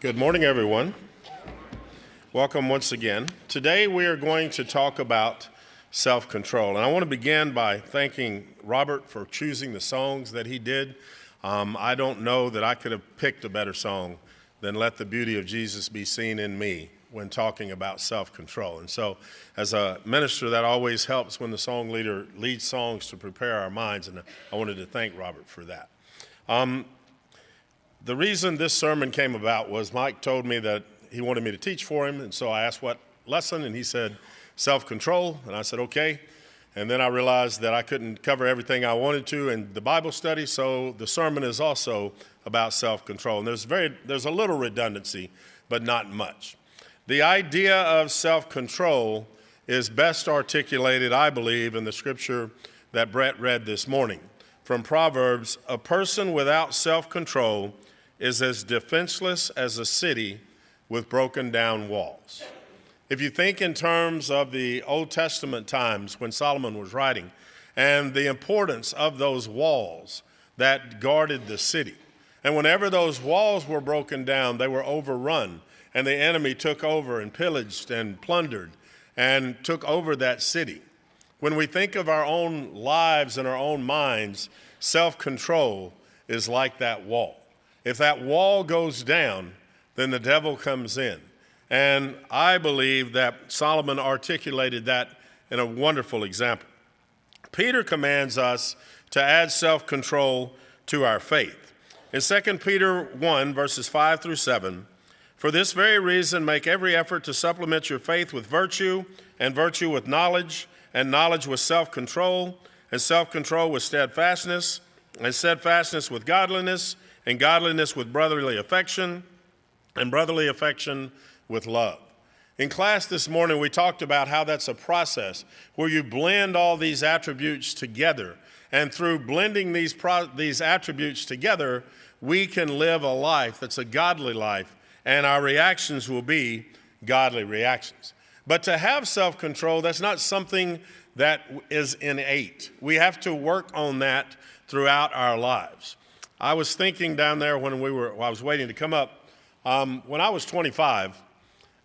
Good morning, everyone. Welcome once again. Today we are going to talk about self-control. And I want to begin by thanking Robert for choosing the songs that he did. I don't know that I could have picked a better song than Let the Beauty of Jesus Be Seen in Me when talking about self-control. And so as a minister, that always helps when the song leader leads songs to prepare our minds. And I wanted to thank Robert for that. The reason this sermon came about was Mike told me that he wanted me to teach for him, and so I asked what lesson, and he said self-control, and I said okay. And then I realized that I couldn't cover everything I wanted to in the Bible study, so the sermon is also about self-control. And there's a little redundancy, but not much. The idea of self-control is best articulated, I believe, in the scripture that Brett read this morning. From Proverbs, a person without self-control is as defenseless as a city with broken down walls. If you think in terms of the Old Testament times when Solomon was writing and the importance of those walls that guarded the city, and whenever those walls were broken down, they were overrun, and the enemy took over and pillaged and plundered and took over that city. When we think of our own lives and our own minds, self-control is like that wall. If that wall goes down, then the devil comes in. And I believe that Solomon articulated that in a wonderful example. Peter commands us to add self-control to our faith. In 2 Peter 1, verses 5 through 7, for this very reason, make every effort to supplement your faith with virtue, and virtue with knowledge, and knowledge with self-control, and self-control with steadfastness, and steadfastness with godliness, and godliness with brotherly affection, and brotherly affection with love. In class this morning, we talked about how that's a process where you blend all these attributes together. And through blending these attributes together, we can live a life that's a godly life, and our reactions will be godly reactions. But to have self-control, that's not something that is innate. We have to work on that throughout our lives. I was thinking down there when I was waiting to come up, when I was 25,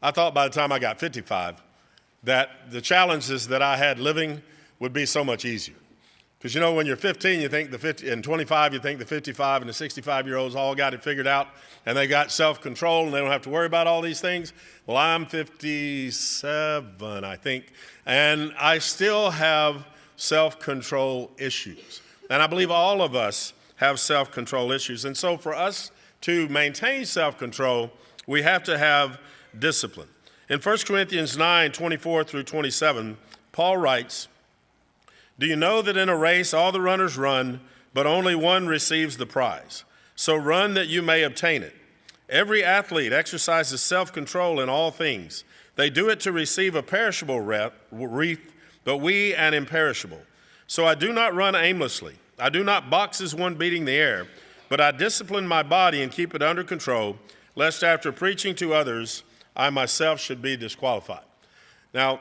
I thought by the time I got 55 that the challenges that I had living would be so much easier. Because you know, when you're 15, you think and 25, you think the 55 and the 65-year-olds all got it figured out, and they got self-control, and they don't have to worry about all these things. Well, I'm 57, I think, and I still have self-control issues. And I believe all of us have self-control issues. And so for us to maintain self-control, we have to have discipline. In 1 Corinthians 9, 24 through 27, Paul writes, do you know that in a race all the runners run, but only one receives the prize? So run that you may obtain it. Every athlete exercises self-control in all things. They do it to receive a perishable wreath, but we an imperishable. So I do not run aimlessly. I do not box as one beating the air, but I discipline my body and keep it under control, lest after preaching to others, I myself should be disqualified. Now,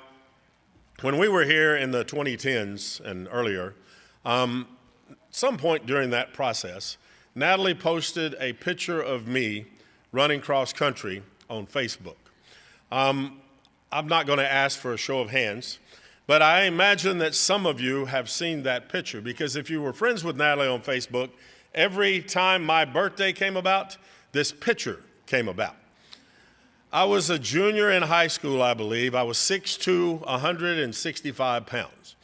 when we were here in the 2010s and earlier, some point during that process, Natalie posted a picture of me running cross country on Facebook. I'm not going to ask for a show of hands, but I imagine that some of you have seen that picture, because if you were friends with Natalie on Facebook, every time my birthday came about, this picture came about. I was a junior in high school, I believe. I was 6'2", 165 pounds.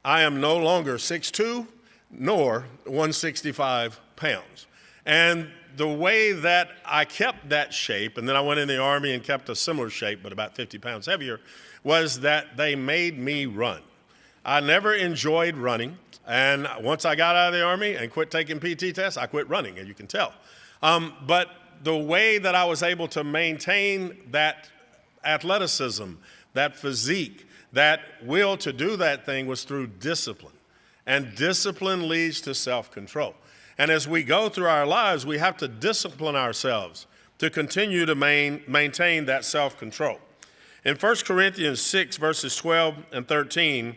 I am no longer 6'2", nor 165 pounds. And the way that I kept that shape, and then I went in the Army and kept a similar shape, but about 50 pounds heavier, was that they made me run. I never enjoyed running, and once I got out of the Army and quit taking PT tests, I quit running, as you can tell. But the way that I was able to maintain that athleticism, that physique, that will to do that thing was through discipline. And discipline leads to self-control. And as we go through our lives, we have to discipline ourselves to continue to maintain that self-control. In 1 Corinthians 6, verses 12 and 13,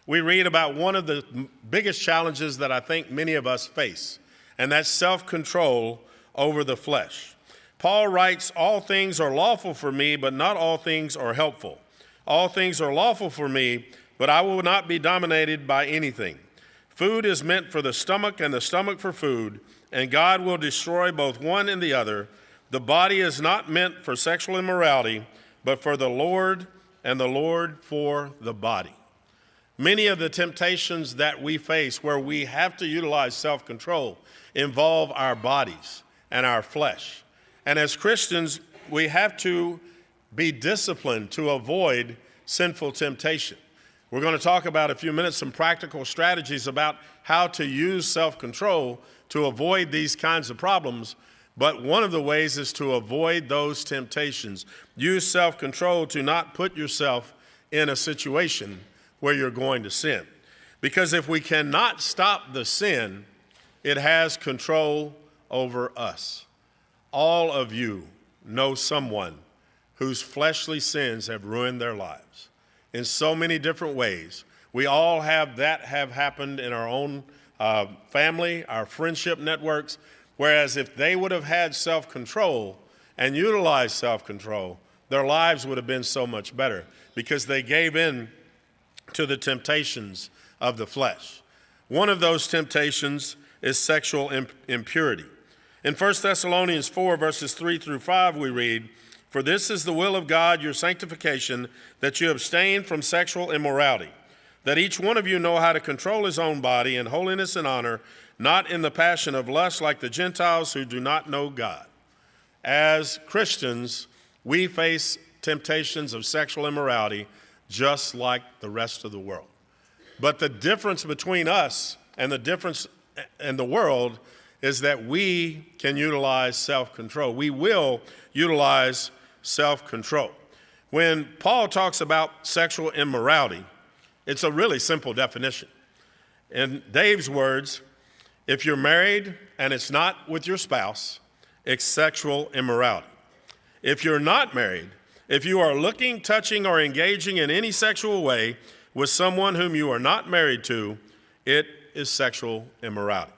we read about one of the biggest challenges that I think many of us face, and that's self-control over the flesh. Paul writes, all things are lawful for me, but not all things are helpful. All things are lawful for me, but I will not be dominated by anything. Food is meant for the stomach and the stomach for food, and God will destroy both one and the other. The body is not meant for sexual immorality, but for the Lord, and the Lord for the body. Many of the temptations that we face where we have to utilize self-control involve our bodies and our flesh. And as Christians, we have to be disciplined to avoid sinful temptation. We're going to talk about in a few minutes some practical strategies about how to use self-control to avoid these kinds of problems. But one of the ways is to avoid those temptations. Use self-control to not put yourself in a situation where you're going to sin. Because if we cannot stop the sin, it has control over us. All of you know someone whose fleshly sins have ruined their lives in so many different ways. We all have that have happened in our own family, our friendship networks, whereas if they would have had self-control and utilized self-control, their lives would have been so much better because they gave in to the temptations of the flesh. One of those temptations is sexual impurity. In 1 Thessalonians 4, verses 3 through 5, we read, "For this is the will of God, your sanctification, that you abstain from sexual immorality, that each one of you know how to control his own body in holiness and honor, not in the passion of lust like the Gentiles who do not know God." As Christians, we face temptations of sexual immorality just like the rest of the world. But the difference between us and the difference in the world is that we can utilize self-control. We will utilize self-control. When Paul talks about sexual immorality, it's a really simple definition. In Dave's words, if you're married and it's not with your spouse, it's sexual immorality. If you're not married, if you are looking, touching, or engaging in any sexual way with someone whom you are not married to, it is sexual immorality.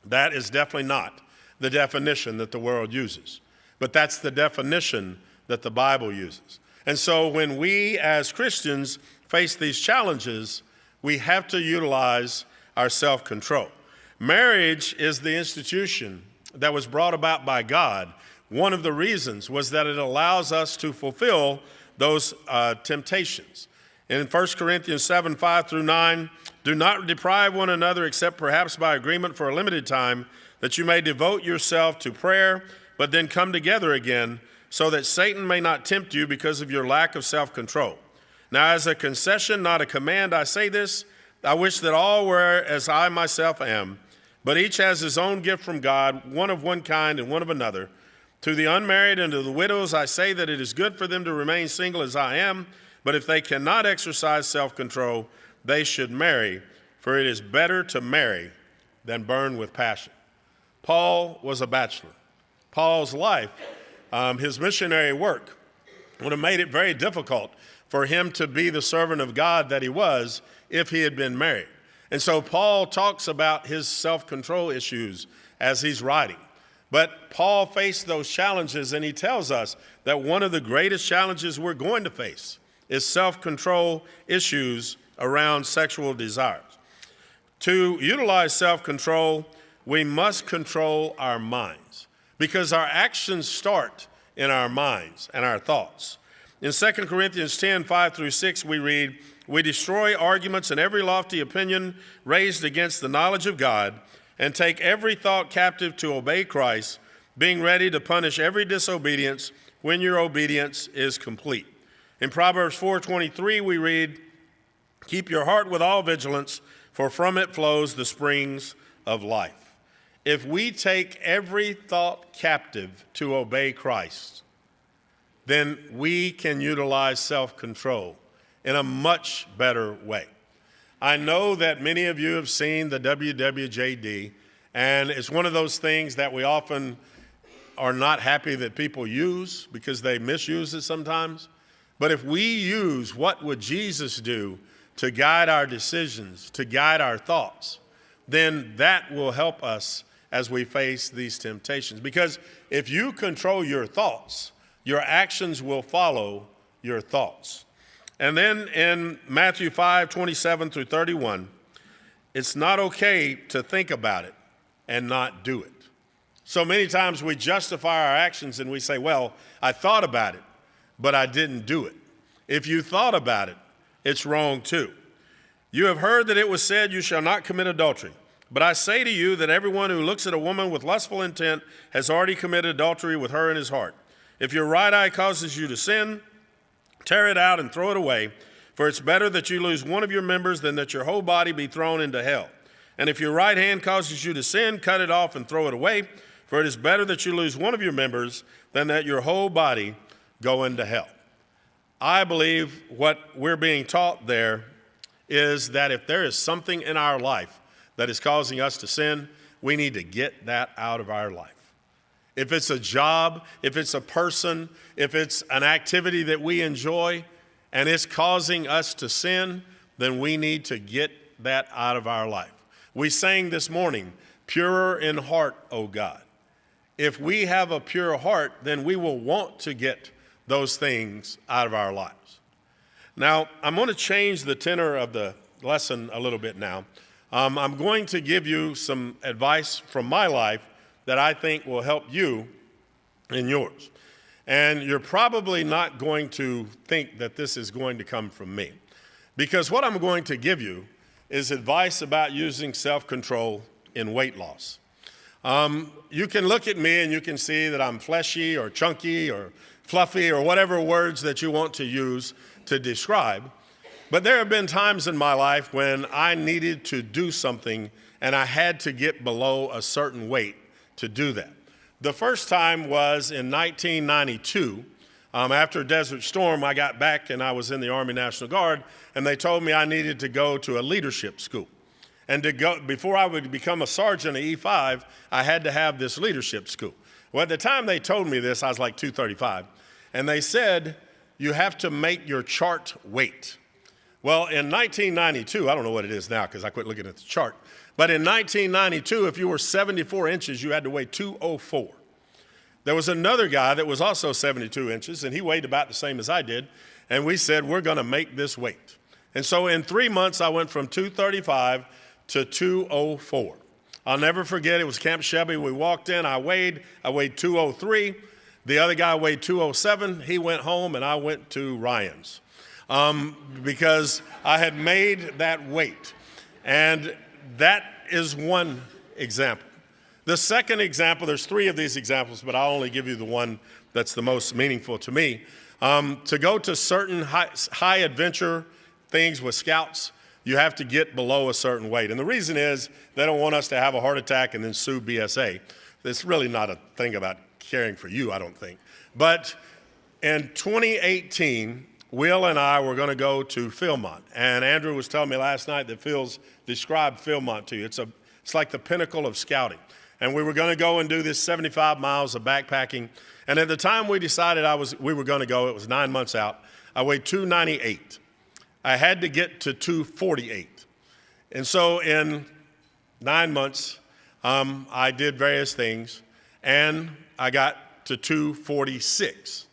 That is definitely not the definition that the world uses, but that's the definition that the Bible uses. And so when we as Christians face these challenges, we have to utilize our self-control. Marriage is the institution that was brought about by God. One of the reasons was that it allows us to fulfill those temptations. In 1 Corinthians 7, 5 through 9, "Do not deprive one another except perhaps by agreement for a limited time, that you may devote yourself to prayer, but then come together again, so that Satan may not tempt you because of your lack of self-control. Now as a concession, not a command, I say this, I wish that all were as I myself am, but each has his own gift from God, one of one kind and one of another. To the unmarried and to the widows I say that it is good for them to remain single as I am, but if they cannot exercise self-control, they should marry, for it is better to marry than burn with passion." Paul was a bachelor. Paul's life, his missionary work, would have made it very difficult for him to be the servant of God that he was if he had been married. And so Paul talks about his self-control issues as he's writing. But Paul faced those challenges, and he tells us that one of the greatest challenges we're going to face is self-control issues around sexual desires. To utilize self-control, we must control our minds because our actions start in our minds and our thoughts. In 2 Corinthians 10, 5 through 6, we read, "We destroy arguments and every lofty opinion raised against the knowledge of God, and take every thought captive to obey Christ, being ready to punish every disobedience when your obedience is complete." In Proverbs 4:23, we read, "Keep your heart with all vigilance, for from it flows the springs of life." If we take every thought captive to obey Christ, then we can utilize self-control in a much better way. I know that many of you have seen the WWJD, and it's one of those things that we often are not happy that people use because they misuse it sometimes. But if we use what would Jesus do to guide our decisions, to guide our thoughts, then that will help us as we face these temptations. Because if you control your thoughts, your actions will follow your thoughts. And then in Matthew 5:27 through 31, it's not okay to think about it and not do it. So many times we justify our actions and we say, well, I thought about it, but I didn't do it. If you thought about it, it's wrong too. You have heard that it was said, you shall not commit adultery. But I say to you that everyone who looks at a woman with lustful intent has already committed adultery with her in his heart. If your right eye causes you to sin, tear it out and throw it away, for it's better that you lose one of your members than that your whole body be thrown into hell. And if your right hand causes you to sin, cut it off and throw it away, for it is better that you lose one of your members than that your whole body go into hell. I believe what we're being taught there is that if there is something in our life that is causing us to sin, we need to get that out of our life. If it's a job, if it's a person, if it's an activity that we enjoy and it's causing us to sin, then we need to get that out of our life. We sang this morning, "Purer in heart, O God." If we have a pure heart, then we will want to get those things out of our lives. Now, I'm going to change the tenor of the lesson a little bit now. I'm going to give you some advice from my life that I think will help you in yours. And you're probably not going to think that this is going to come from me, because what I'm going to give you is advice about using self-control in weight loss. You can look at me and you can see that I'm fleshy or chunky or fluffy or whatever words that you want to use to describe. But there have been times in my life when I needed to do something and I had to get below a certain weight to do that. The first time was in 1992. After Desert Storm, I got back and I was in the Army National Guard, and they told me I needed to go to a leadership school. And to go, before I would become a sergeant at E5, I had to have this leadership school. Well, at the time they told me this, I was like 235, and they said, you have to make your chart weight. Well, in 1992, I don't know what it is now because I quit looking at the chart, but in 1992, if you were 74 inches, you had to weigh 204. There was another guy that was also 72 inches, and he weighed about the same as I did, and we said, we're going to make this weight. And so in 3 months, I went from 235 to 204. I'll never forget, it was Camp Shelby. We walked in, I weighed 203. The other guy weighed 207. He went home, and I went to Ryan's because I had made that weight. And that is one example. The second example, there's three of these examples, but I'll only give you the one that's the most meaningful to me. To go to certain high adventure things with scouts, you have to get below a certain weight. And the reason is they don't want us to have a heart attack and then sue BSA. It's really not a thing about caring for you, I don't think. But in 2018, Will and I were going to go to Philmont. And Andrew was telling me last night that Phil's described Philmont to you. It's like the pinnacle of scouting. And we were going to go and do this 75 miles of backpacking. And at the time we decided we were going to go, it was 9 months out, I weighed 298. I had to get to 248. And so in 9 months, I did various things, and I got to 246.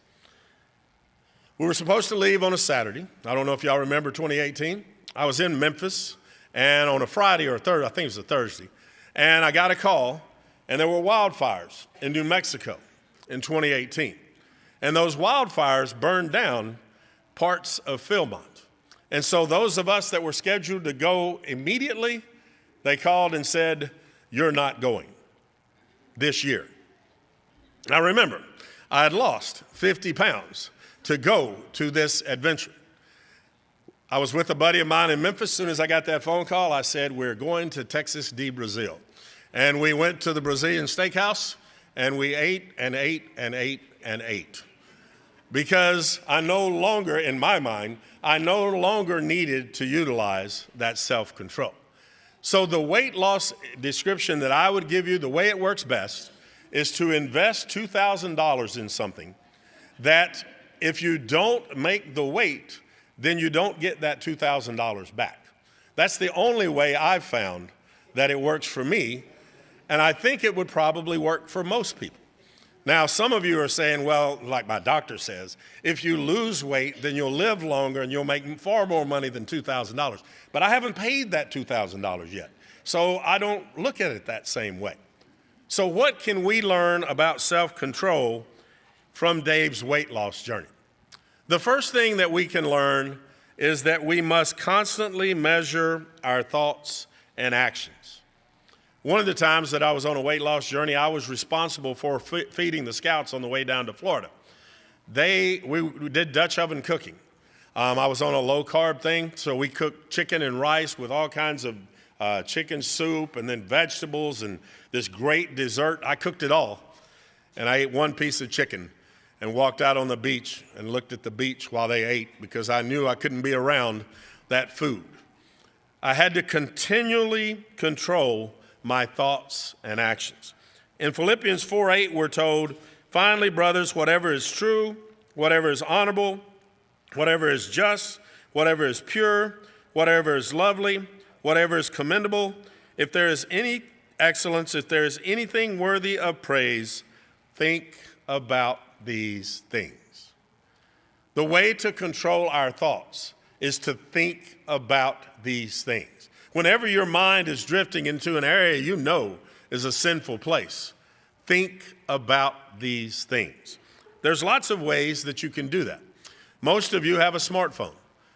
We were supposed to leave on a Saturday. I don't know if y'all remember 2018. I was in Memphis, and on a Friday or a Thursday, I think it was a Thursday, and I got a call, and there were wildfires in New Mexico in 2018. And those wildfires burned down parts of Philmont. And so those of us that were scheduled to go immediately, they called and said, you're not going this year. Now remember, I had lost 50 pounds to go to this adventure. I was with a buddy of mine in Memphis. As soon as I got that phone call, I said, we're going to Texas de Brazil. And we went to the Brazilian steakhouse, and we ate and ate and ate and ate. Because I no longer, in my mind, I no longer needed to utilize that self-control. So the weight loss description that I would give you, the way it works best, is to invest $2,000 in something that if you don't make the weight, then you don't get that $2,000 back. That's the only way I've found that it works for me. And I think it would probably work for most people. Now, some of you are saying, well, like my doctor says, if you lose weight, then you'll live longer and you'll make far more money than $2,000. But I haven't paid that $2,000 yet. So I don't look at it that same way. So what can we learn about self-control from Dave's weight loss journey? The first thing that we can learn is that we must constantly measure our thoughts and actions. One of the times that I was on a weight loss journey, I was responsible for feeding the scouts on the way down to Florida. We did Dutch oven cooking. I was on a low-carb thing, so we cooked chicken and rice with all kinds of chicken soup and then vegetables and this great dessert. I cooked it all, and I ate one piece of chicken and walked out on the beach and looked at the beach while they ate because I knew I couldn't be around that food. I had to continually control my thoughts and actions. In Philippians 4:8, we're told, finally, brothers, whatever is true, whatever is honorable, whatever is just, whatever is pure, whatever is lovely, whatever is commendable, if there is any excellence, if there is anything worthy of praise, think about these things. The way to control our thoughts is to think about these things. Whenever your mind is drifting into an area you know is a sinful place, think about these things. There's lots of ways that you can do that. Most of you have a smartphone.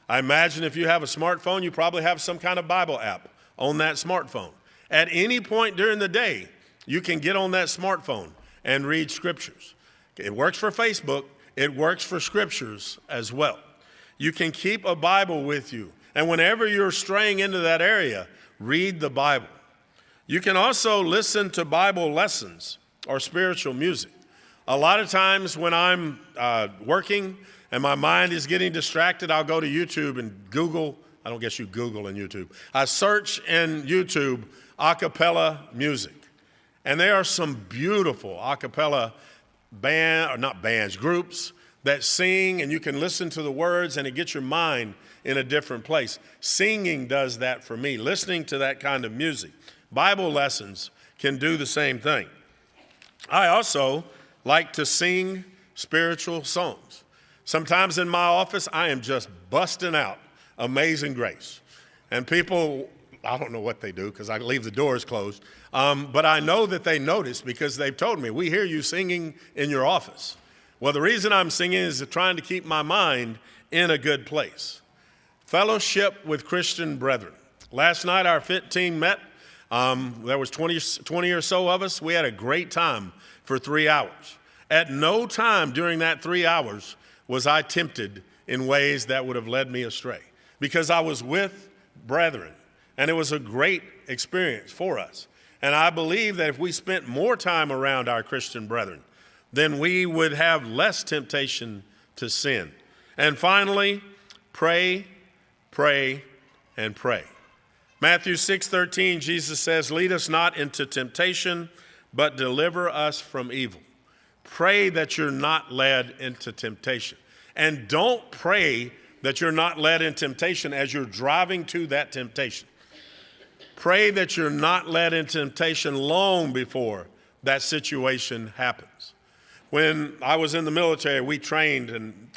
I imagine if you have a smartphone, you probably have some kind of Bible app on that smartphone. At any point during the day, you can get on that smartphone and read scriptures. It works for Facebook. It works for scriptures as well. You can keep a Bible with you. And whenever you're straying into that area, read the Bible. You can also listen to Bible lessons or spiritual music. A lot of times when I'm working and my mind is getting distracted, I'll go to YouTube and Google. I don't guess you Google in YouTube. I search in YouTube a cappella music. And there are some beautiful a cappella groups that sing, and you can listen to the words and it gets your mind in a different place. Singing does that for me. Listening to that kind of music. Bible lessons can do the same thing. I also like to sing spiritual songs. Sometimes in my office, I am just busting out Amazing Grace. And people, I don't know what they do because I leave the doors closed, but I know that they notice because they've told me, we hear you singing in your office. Well, the reason I'm singing is trying to keep my mind in a good place. Fellowship with Christian brethren. Last night, our fit team met. There was 20 or so of us. We had a great time for 3 hours. At no time during that 3 hours was I tempted in ways that would have led me astray because I was with brethren, and it was a great experience for us. And I believe that if we spent more time around our Christian brethren, then we would have less temptation to sin. And finally, pray, pray, and pray. Matthew 6:13, Jesus says, lead us not into temptation, but deliver us from evil. Pray that you're not led into temptation. And don't pray that you're not led in temptation as you're driving to that temptation. Pray that you're not led into temptation long before that situation happens. When I was in the military, we trained, and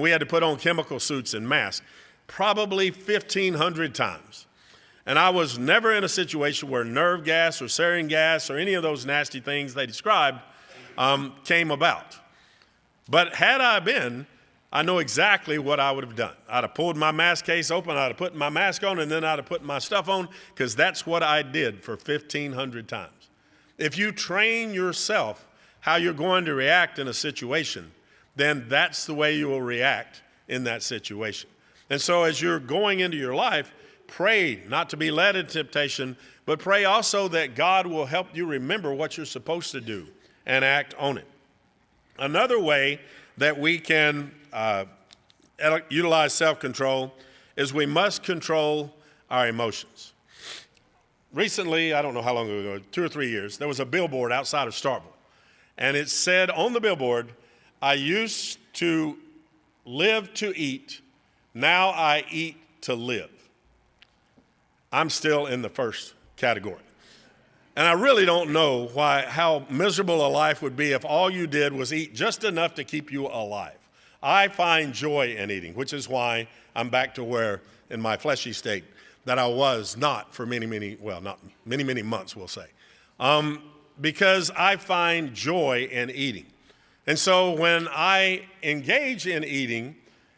we had to put on chemical suits and masks probably 1,500 times. And I was never in a situation where nerve gas or sarin gas or any of those nasty things they described came about. But had I been, I know exactly what I would have done. I'd have pulled my mask case open, I'd have put my mask on, and then I'd have put my stuff on, because that's what I did for 1,500 times. If you train yourself how you're going to react in a situation, then that's the way you will react in that situation. And so as you're going into your life, pray not to be led into temptation, but pray also that God will help you remember what you're supposed to do and act on it. Another way that we can utilize self-control is we must control our emotions. Recently, I don't know how long ago, 2 or 3 years, there was a billboard outside of Starkville. And it said on the billboard, I used to live to eat, now I eat to live. I'm still in the first category. And I really don't know how miserable a life would be if all you did was eat just enough to keep you alive. I find joy in eating, which is why I'm back to where, in my fleshy state, that I was not for many months, we'll say. Because I find joy in eating. And so when I engage in eating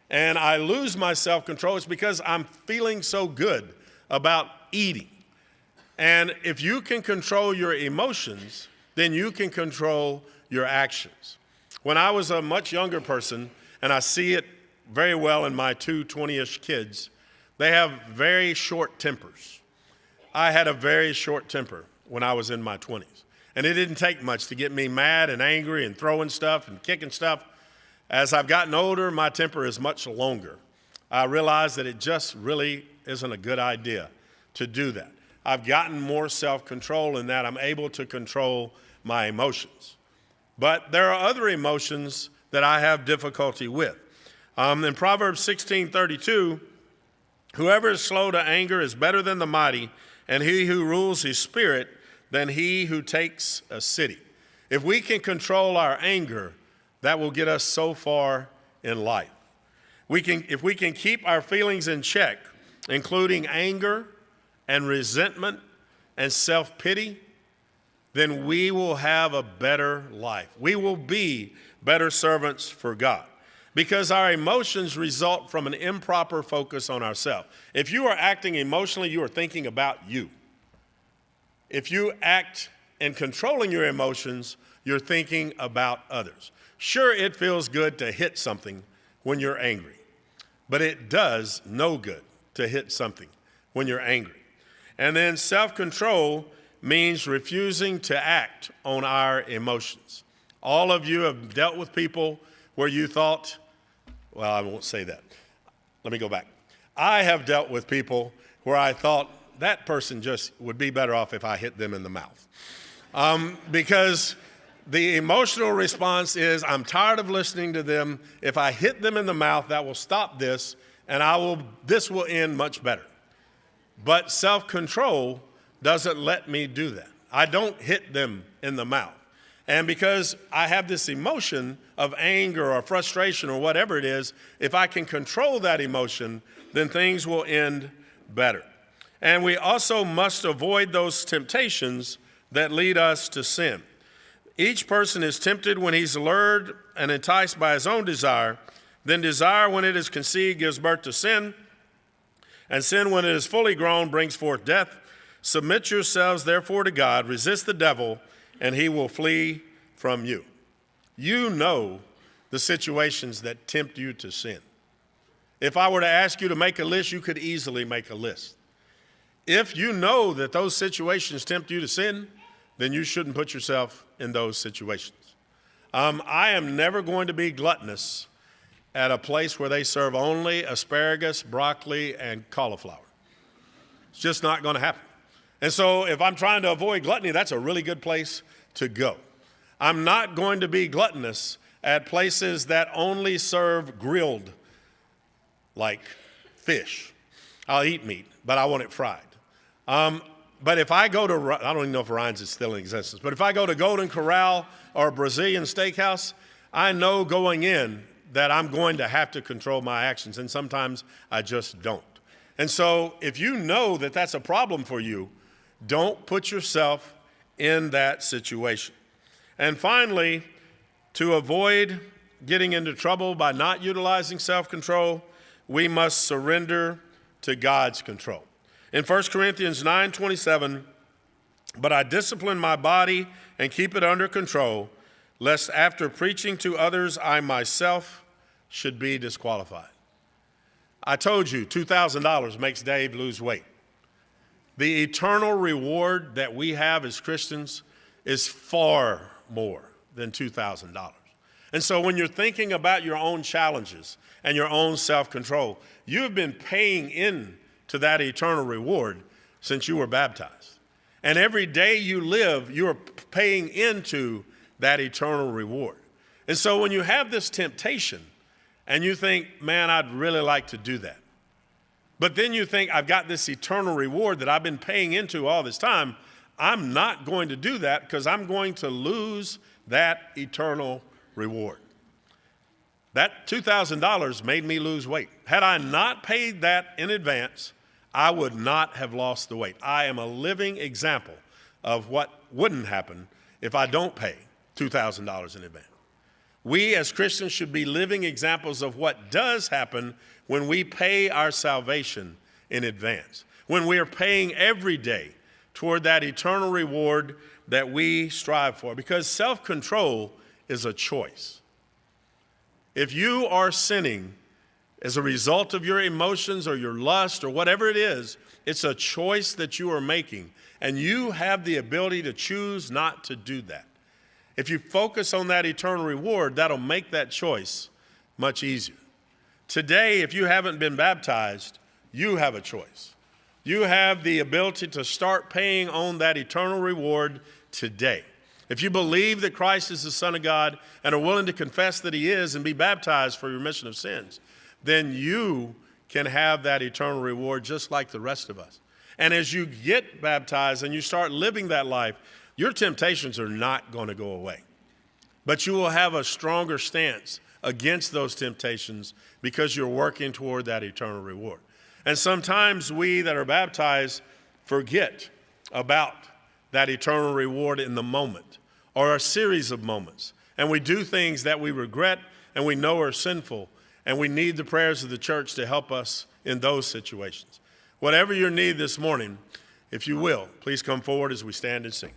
and I lose my self-control, it's because I'm feeling so good about eating. And if you can control your emotions, then you can control your actions. When I was a much younger person, and I see it very well in my two 20-ish kids, they have very short tempers. I had a very short temper when I was in my 20s. And it didn't take much to get me mad and angry and throwing stuff and kicking stuff. As I've gotten older, my temper is much longer. I realize that it just really isn't a good idea to do that. I've gotten more self-control in that I'm able to control my emotions. But there are other emotions that I have difficulty with. In Proverbs 16:32, whoever is slow to anger is better than the mighty, and he who rules his spirit than he who takes a city. If we can control our anger, that will get us so far in life. If we can keep our feelings in check, including anger and resentment and self-pity, then we will have a better life. We will be better servants for God, because our emotions result from an improper focus on ourselves. If you are acting emotionally, you are thinking about you. If you act in controlling your emotions, you're thinking about others. Sure, it feels good to hit something when you're angry, but it does no good to hit something when you're angry. And then self-control means refusing to act on our emotions. All of you have dealt with people where you thought, well, I won't say that. Let me go back. I have dealt with people where I thought that person just would be better off if I hit them in the mouth. Because the emotional response is, I'm tired of listening to them. If I hit them in the mouth, that will stop this, and this will end much better. But self-control doesn't let me do that. I don't hit them in the mouth. And because I have this emotion of anger or frustration or whatever it is, if I can control that emotion, then things will end better. And we also must avoid those temptations that lead us to sin. Each person is tempted when he's lured and enticed by his own desire. Then desire, when it is conceived, gives birth to sin. And sin, when it is fully grown, brings forth death. Submit yourselves, therefore, to God. Resist the devil, and he will flee from you. You know the situations that tempt you to sin. If I were to ask you to make a list, you could easily make a list. If you know that those situations tempt you to sin, then you shouldn't put yourself in those situations. I am never going to be gluttonous at a place where they serve only asparagus, broccoli, and cauliflower. It's just not going to happen. And so if I'm trying to avoid gluttony, that's a really good place to go. I'm not going to be gluttonous at places that only serve grilled, like fish. I'll eat meat, but I want it fried. But if I go to, I don't even know if Ryan's is still in existence, but if I go to Golden Corral or a Brazilian steakhouse, I know going in that I'm going to have to control my actions, and sometimes I just don't. And so if you know that that's a problem for you, don't put yourself in that situation. And finally, to avoid getting into trouble by not utilizing self-control, we must surrender to God's control. In 1 Corinthians 9:27, but I discipline my body and keep it under control, lest after preaching to others, I myself should be disqualified. I told you, $2,000 makes Dave lose weight. The eternal reward that we have as Christians is far more than $2,000. And so when you're thinking about your own challenges and your own self-control, you've been paying in to that eternal reward since you were baptized. And every day you live, you're paying into that eternal reward. And so when you have this temptation and you think, man, I'd really like to do that, but then you think, I've got this eternal reward that I've been paying into all this time, I'm not going to do that because I'm going to lose that eternal reward. That $2,000 made me lose weight. Had I not paid that in advance, I would not have lost the weight. I am a living example of what wouldn't happen if I don't pay $2,000 in advance. We as Christians should be living examples of what does happen when we pay our salvation in advance, when we are paying every day toward that eternal reward that we strive for, because self-control is a choice. If you are sinning as a result of your emotions or your lust or whatever it is, it's a choice that you are making, and you have the ability to choose not to do that. If you focus on that eternal reward, that'll make that choice much easier. Today, if you haven't been baptized, you have a choice. You have the ability to start paying on that eternal reward today. If you believe that Christ is the Son of God and are willing to confess that he is and be baptized for remission of sins, then you can have that eternal reward just like the rest of us. And as you get baptized and you start living that life, your temptations are not going to go away. But you will have a stronger stance against those temptations because you're working toward that eternal reward. And sometimes we that are baptized forget about that eternal reward in the moment or a series of moments. And we do things that we regret and we know are sinful, and we need the prayers of the church to help us in those situations. Whatever your need this morning, if you will, please come forward as we stand and sing.